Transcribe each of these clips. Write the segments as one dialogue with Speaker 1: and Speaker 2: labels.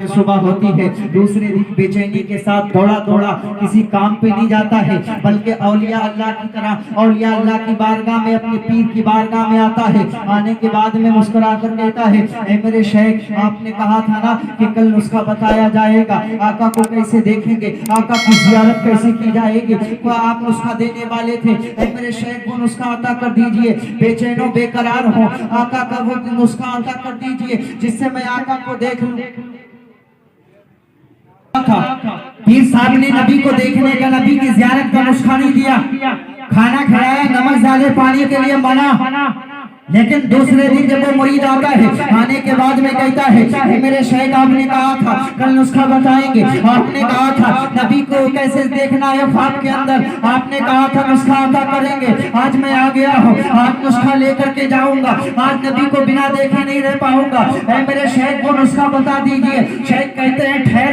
Speaker 1: सुबह होती है, दूसरे दिन बेचैनी के साथ दौड़ा दौड़ा किसी काम पे नहीं जाता है, बल्कि औलिया अल्लाह की तरह औलिया अल्लाह की बारगाह में अपने पीर की बारगाह में आता है। आने के बाद में मुस्कुरा कर कहता है, ऐ मेरे शेख, आपने कहा था ना कि कल नुस्खा बताया जाएगा, आका को कैसे देखेंगे, आका की जियारत कैसे की जाएगी, तो आप नुस्खा देने वाले थे। ऐ मेरे शेख, वो नुस्खा अता कर दीजिए, बेचैनो बेकरार हो, आका का वो नुस्खा अता कर दीजिए जिससे मैं आका को देख लूं। पीर साहब ने नबी को देखने का, नबी की जियारत का नुस्खा नहीं दिया, खाना खिलाया, नमक ज्यादा पानी के लिए मना। लेकिन दूसरे दिन जब वो मुरीद आता है, आने के बाद में कहता है, मेरे शेख आपने कहा था कल नुस्खा बताएंगे, आपने कहा था नबी को कैसे देखना है ख्वाब के अंदर, आपने कहा था नुस्खा अता करेंगे, आज मैं आ गया हूँ, आज नुस्खा लेकर के जाऊंगा, आज नबी को बिना देखे नहीं रह पाऊंगा, ऐ मेरे शेख को नुस्खा बता दीजिए। शेख कहते हैं, ठहर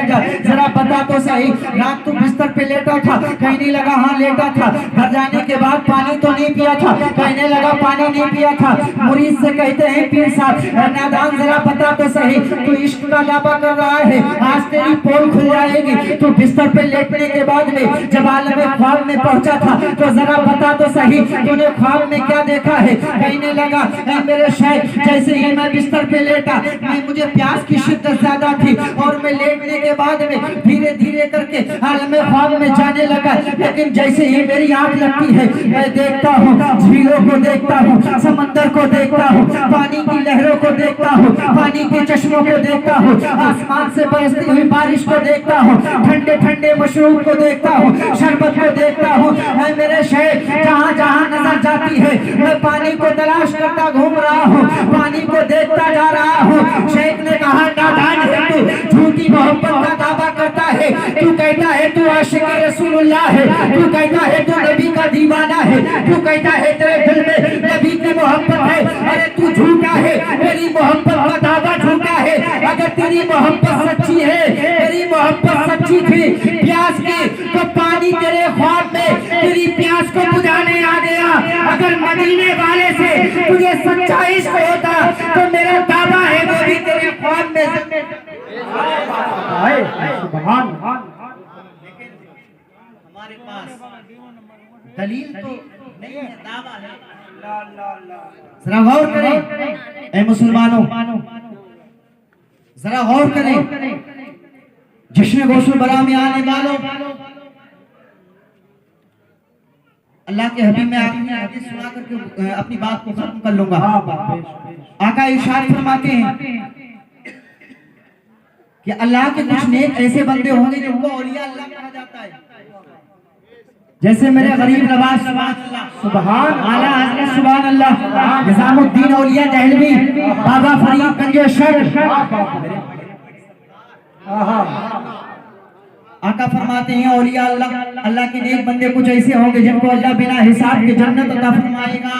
Speaker 1: जा जरा बता तो सही, रात तू बिस्तर पे लेटा था, कहने लगा हाँ लेटा था, घर जाने के बाद पानी तो नहीं पिया था, कहने लगा पानी नहीं पिया था। मुरीद से कहते हैं, पीर साहब नादान जरा बता तो सही, तू इश्क का दावा कर रहा है, आज तेरी पोल खुल जाएगी, तू बिस्तर पे लेटने के बाद में जब आलम ख्वाब में पहुंचा था तो जरा बता तो सही, तूने ख्वाब में क्या देखा है। कहने लगा, मेरे शेख, जैसे ही मैं बिस्तर पे लेटा, मुझे प्यास की शिद्दत ज्यादा थी और मैं लेटने के बाद में धीरे धीरे करके आलम ख्वाब में जाने लगा, लेकिन जैसे ही मेरी आंख लगती है, मैं देखता हूँ, झीलों को देखता हूँ, समंदर को देखता हूँ, पानी की लहरों को देखता हूँ, पानी के चश्मों को देखता हूँ, आसमान से बरसती हुई बारिश को देखता हूँ, ठंडे ठंडे मशरूब को देखता हूँ, शरबत को देखता हूँ। ऐ मेरे शेख, जहाँ जहाँ नजर जाती है मैं पानी को तलाश करता घूम रहा हूँ, पानी को देखता जा रहा हूँ। शेख ने कहा, नादान है तू, झूठी मोहब्बत का दावा करता है, तू कहता है तू आशिक रसूलुल्लाह है, तू कहता है तू नबी का दीवाना है, तू कहता है तेरे दिल में नबी की मोहब्बत है, अरे तू झूठा है, तेरी मोहब्बत का दावा झूठा है। अगर तेरी मोहब्बत सच्ची है, तेरी मोहब्बत सच्ची थी प्यास की, तो पानी तेरे ख्वाब में तेरी प्यास को बुझाने आ गया। अगर मदीने वाले से तुझे सच्चा इश्क होता तो मेरा दावा है वो भी तेरे ख्वाब में। हमारे पास दलील तो नहीं है, दावा है। जरा गौर करें ऐ मुसलमानों, जरा गौर करें, जश्न गौसुल बरा में आने वालों, अल्लाह के हबीब में आपने हदीस सुना करके अपनी बात को खत्म कर लूंगा। आका इरशाद फरमाते हैं कि अल्लाह के कुछ नेक ऐसे बंदे होंगे जिनको औलिया अल्लाह कहा जाता है, जैसे मेरे गरीब नवाज सुभान आला हज़रत सुभान अल्लाह निजामुद्दीन औलिया दहलवी, बाबा फरीद गंज शर्ट। आका फरमाते हैं, औलिया अल्लाह के नेक बंदे कुछ ऐसे होंगे जिनको अल्लाह बिना हिसाब के जन्नत अता फरमाएगा।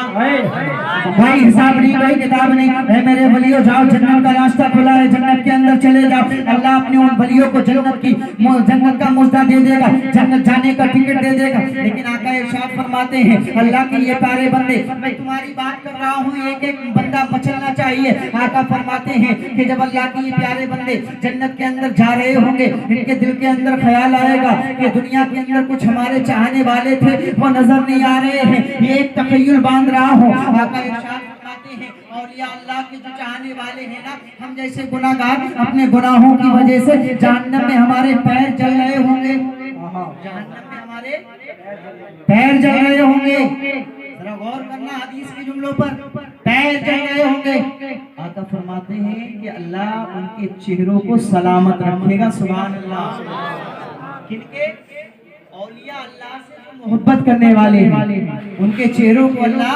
Speaker 1: भाई हिसाब नहीं, भाई किताब नहीं, है मेरे वलियों, जाओ जन्नत का रास्ता खुला है, जन्नत के अंदर चले जाओ, अल्लाह अपने उन वलियों को जन्नत का मुफ्ता दे देगा, जन्नत जाने का टिकट दे देगा। लेकिन आका इरशाद फरमाते हैं, अल्लाह के ये प्यारे बंदे, मैं तुम्हारी बात कर रहा हूँ, एक एक बंदा बचना चाहिए। आका फरमाते हैं कि जब अल्लाह के ये प्यारे बंदे जन्नत के अंदर जा रहे होंगे, इनके दिल के अंदर ख्याल आएगा कि दुनिया के अंदर कुछ हमारे चाहने वाले थे वो नजर नहीं आ रहे हैं, ये एक तखय्युल बांध रहा हूँ। आका इरशाद फरमाते हैं, औलिया अल्लाह के जो चाहने वाले हैं ना, हम जैसे गुनाहगार अपने गुनाहों की वजह से जहन्नम में हमारे पैर जल रहे होंगे, जहन्नम में हमारे पैर जल रहे होंगे। जरा गौर करना हदीस के जुमलों पर, पैर जल रहे होंगे। आका फरमाते हैं कि अल्लाह उनके चेहरों को सलामत रखेगा। सुभान अल्लाह। किनके? औलिया अल्लाह से जो मोहब्बत करने वाले हैं, उनके चेहरों को अल्लाह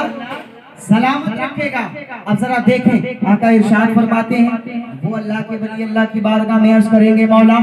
Speaker 1: सलामत रखेगा। अब जरा देखें, आका इरशाद फरमाते हैं, वो अल्लाह के वली अल्लाह की बारगाह में अर्ज करेंगे, मौला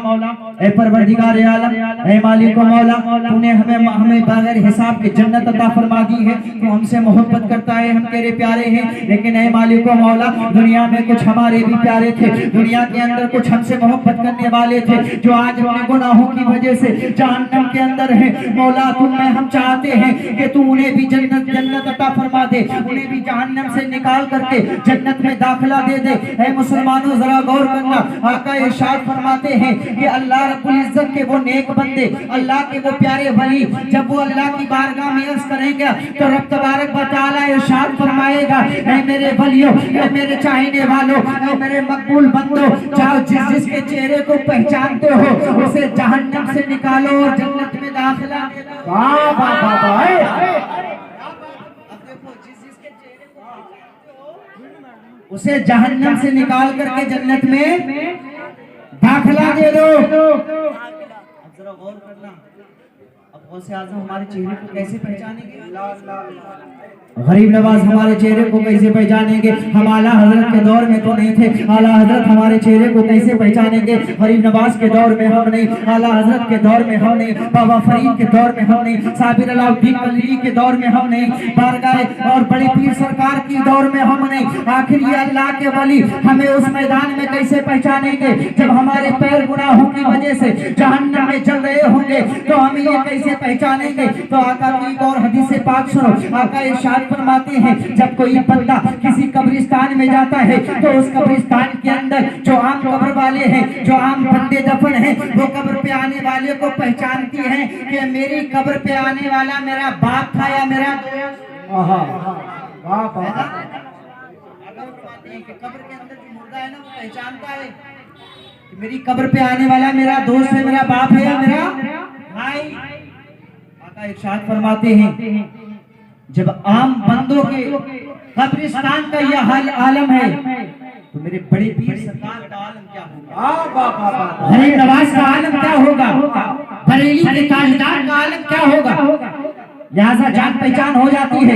Speaker 1: ऐ परवरदिगार आलम, ऐ मालिक व मौला, तूने हमें बगैर हिसाब के जन्नत अता फरमा दी है, तू हमसे मोहब्बत करता है, हम तेरे प्यारे हैं, लेकिन ऐ मालिक व मौला, दुनिया में कुछ हमारे भी प्यारे थे, दुनिया के अंदर कुछ हमसे मोहब्बत करने वाले थे जो आज अपने गुनाहों की वजह से जहन्नम के अंदर है। मौला, हम चाहते हैं कि तू उन्हें भी जन्नत अता फरमा दे, उन्हें भी जहन्नम से निकाल करके जन्नत में दाखिला दे दे। ऐ मुसलमानों जरा गौर करना, आका इरशाद फरमाते हैं कि अल्लाह रब्बुल इज्जत के वो नेक बंदे, अल्लाह के वो प्यारे वली, जब वो अल्लाह की बारगाह में अर्ज करेंगे तो रब तबारक व तआला इरशाद फरमाएगा, ऐ मेरे वलियों, ऐ मेरे चाहने वालों, ऐ मेरे मकबूल बंदों, जाओ जिसके चेहरे को पहचानते हो उसे जहन्नम से निकालो और जन्नत में दाखिला दे दो। वाह वाह वाह वाह। उसे जहन्नम से निकाल करके जन्नत में दाखिला दे दो। अब जरा गौर करना, अब गौसे आज़म हमारे चेहरे को कैसे पहचानेंगे? गरीब नवाज हमारे चेहरे को कैसे पहचानेंगे? हम आला हजरत के दौर में तो नहीं थे, आला हजरत हमारे चेहरे को कैसे पहचानेंगे? गरीब नवाज के दौर में हम नहीं, आला हजरत के दौर में हम नहीं, बाबा फरीद के दौर में हम नहीं, साबिर अलाउद्दीन कलरी के दौर में हम नहीं, बारगाह और बड़े पीर सरकार की दौर में हम नहीं। आखिर ये अल्लाह के वली हमें उस मैदान में कैसे पहचानेंगे जब हमारे पैर गुनाहों की वजह से जहन्नम में जल रहे होंगे? तो हम ये कैसे पहचानेंगे? तो आका की एक और हदीस पाक सुनो, आका इरशाद फरमाते हैं, जब कोई बंदा किसी कब्रिस्तान में जाता है तो उस कब्रिस्तान के अंदर जो आम कब्र वाले हैं, जो आम बंदे दफन हैं, वो कब्र पे आने वाले को पहचानती हैं कि मेरी कब्र पे आने वाला मेरा बाप था या मेरा कब्र के अंदर जो मुर्दा है ना वो पहचानता है कि मेरी कब्र पे आने वाला मेरा दोस्त है, मेरा बाप है या मेरा भाई। आका इरशाद फरमाते हैं, जब आम बंदों के कब्रिस्तान का यह हाल आलम है तो मेरे बड़े पीर सरकार का आलम क्या होगा? गरीब नवाज का आलम क्या होगा? बरेली के ताजदार का आलम क्या होगा? लिहाजा जान पहचान हो जाती है।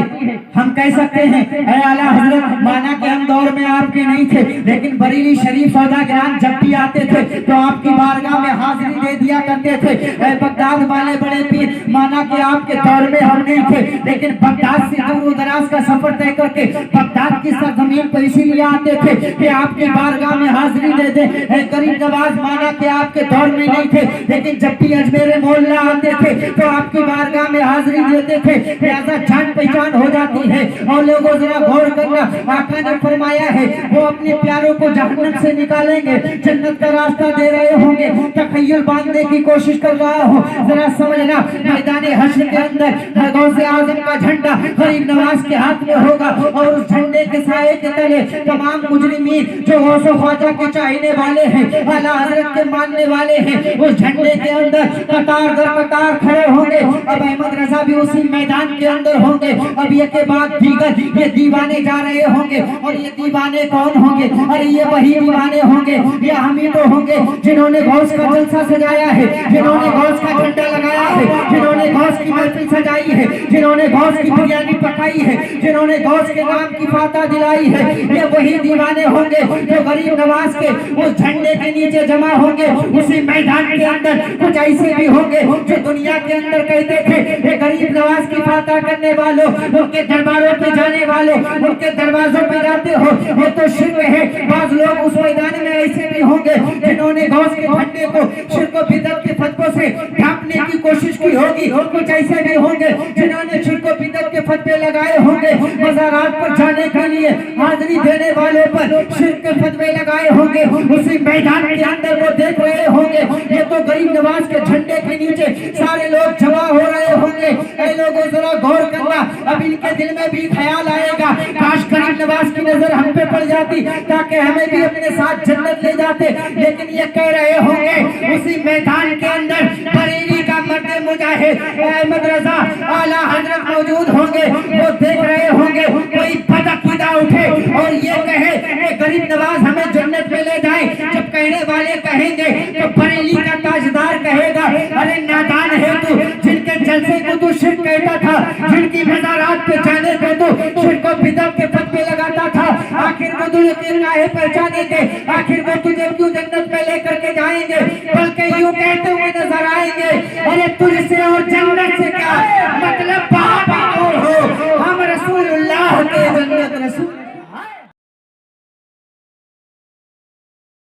Speaker 1: हम कह सकते हैं, ऐ आला हजरत, माना कि हम दौर में आपके नहीं थे, लेकिन बरेली शरीफ सौदागरान जब भी आते थे तो आपकी बारगाह में हाजिरी दे दिया करते थे। ऐ बगदाद वाले बड़े पीर, माना कि आपके दौर में हम नहीं थे, लेकिन बगदाद से दूर दराज का सफर तय करके बगदाद की सरजमीन पर इसीलिए आते थे कि आपकी बारगाह में हाजिरी दे दे। ऐ गरीब नवाज, माना कि आपके दौर में नहीं थे, लेकिन जब भी अजमेर मोहल्ला आते थे तो आपकी बारगाह में हाजिरी देते थे। लिहाजा जान पहचान हो जाती है। और लोगों जरा गौर करना, आका ने फरमाया है वो अपने प्यारों को जहन्नम से निकालेंगे, जन्नत का रास्ता दे रहे होंगे। तखय्युल बांधने की कोशिश कर रहा हूँ, जरा समझना, मैदान हश्र के अंदर गौसे आजम का झंडा गरीब नवाज के हाथ में होगा और उस झंडे के साए के तले तमाम मुजरिमीन जो गौसे ख्वाजा के चाहने वाले हैं, आला हजरत के मानने वाले हैं, उस झंडे के अंदर कतार दर कतार खड़े होंगे। अब अहमद रजा भी उसी मैदान के अंदर होंगे। अब ये के बाद दीगर ये दीवाने जा रहे होंगे, और ये दीवाने कौन होंगे? अरे ये वही दीवाने होंगे, ये हम ही तो होंगे जिन्होंने गौस का जलसा सजाया है, जिन्होंने गौस का झंडा लगाया है, जिन्होंने गौस की महफिल सजाई है, जिन्होंने गौस की बिरयानी पकाई है, जिन्होंने गौस के नाम की फाता दिलाई है। ये वही दीवाने होंगे जो गरीब नवाज के उस झंडे के नीचे जमा होंगे। उसी मैदान के अंदर कुछ ऐसे भी होंगे जो दुनिया के अंदर कहते थे ये गरीब नवाज की फाता करने वालों, उनके दरबारों पे जाने वालों, उनके दरवाजों पे जाते हो, ये तो शिर्क है। बाज लोग उस मैदान में ऐसे भी होंगे जिन्होंने गौस के झंडे को शिर्क व बिदअत के फतवों से ढांपने की कोशिश की होगी। कुछ ऐसे भी होंगे जिन्होंने शिर्क व बिदअत के फतवे लगाए होंगे। मज़ारात पर जाने के लिए हाजिरी देने वालों पर शिर्क के फतवे लगाए होंगे। उसी मैदान के अंदर वो देख रहे होंगे ये तो गरीब नवाज के झंडे के नीचे सारे लोग जमा हो रहे होंगे। ऐ लोगों जरा गौर करना, अब इनके दिल में भी ख्याल आएगा, काश गरीब नवाज की नजर हम पे पड़ जाती ताकि हमें भी अपने साथ जन्नत ले जाते। लेकिन ये कह रहे होंगे उसी मैदान के अंदर बरेली का मर्द मुजाहिद अहमद रजा आला हजरत मौजूद होंगे। वो देख रहे होंगे कोई बदअकीदा उठे और ये कहे गरीब नवाज हमें जन्नत में ले जाए। जब कहने वाले कहेंगे तो बरेली का ताजदार कहेगा, अरे नादान है तू, जिनके जलसे को तू शिर्क कहता था, जिनकी मज़ारात पे जाने पे तू शिर्क और बिदअत के फतवे लगाता था, आखिर वो तुझे काहे पहचानेंगे? आखिर वो तुझे क्यों जन्नत में लेकर के जाएंगे? बल्कि यूं कहते हुए नजर आएंगे, अरे तुझसे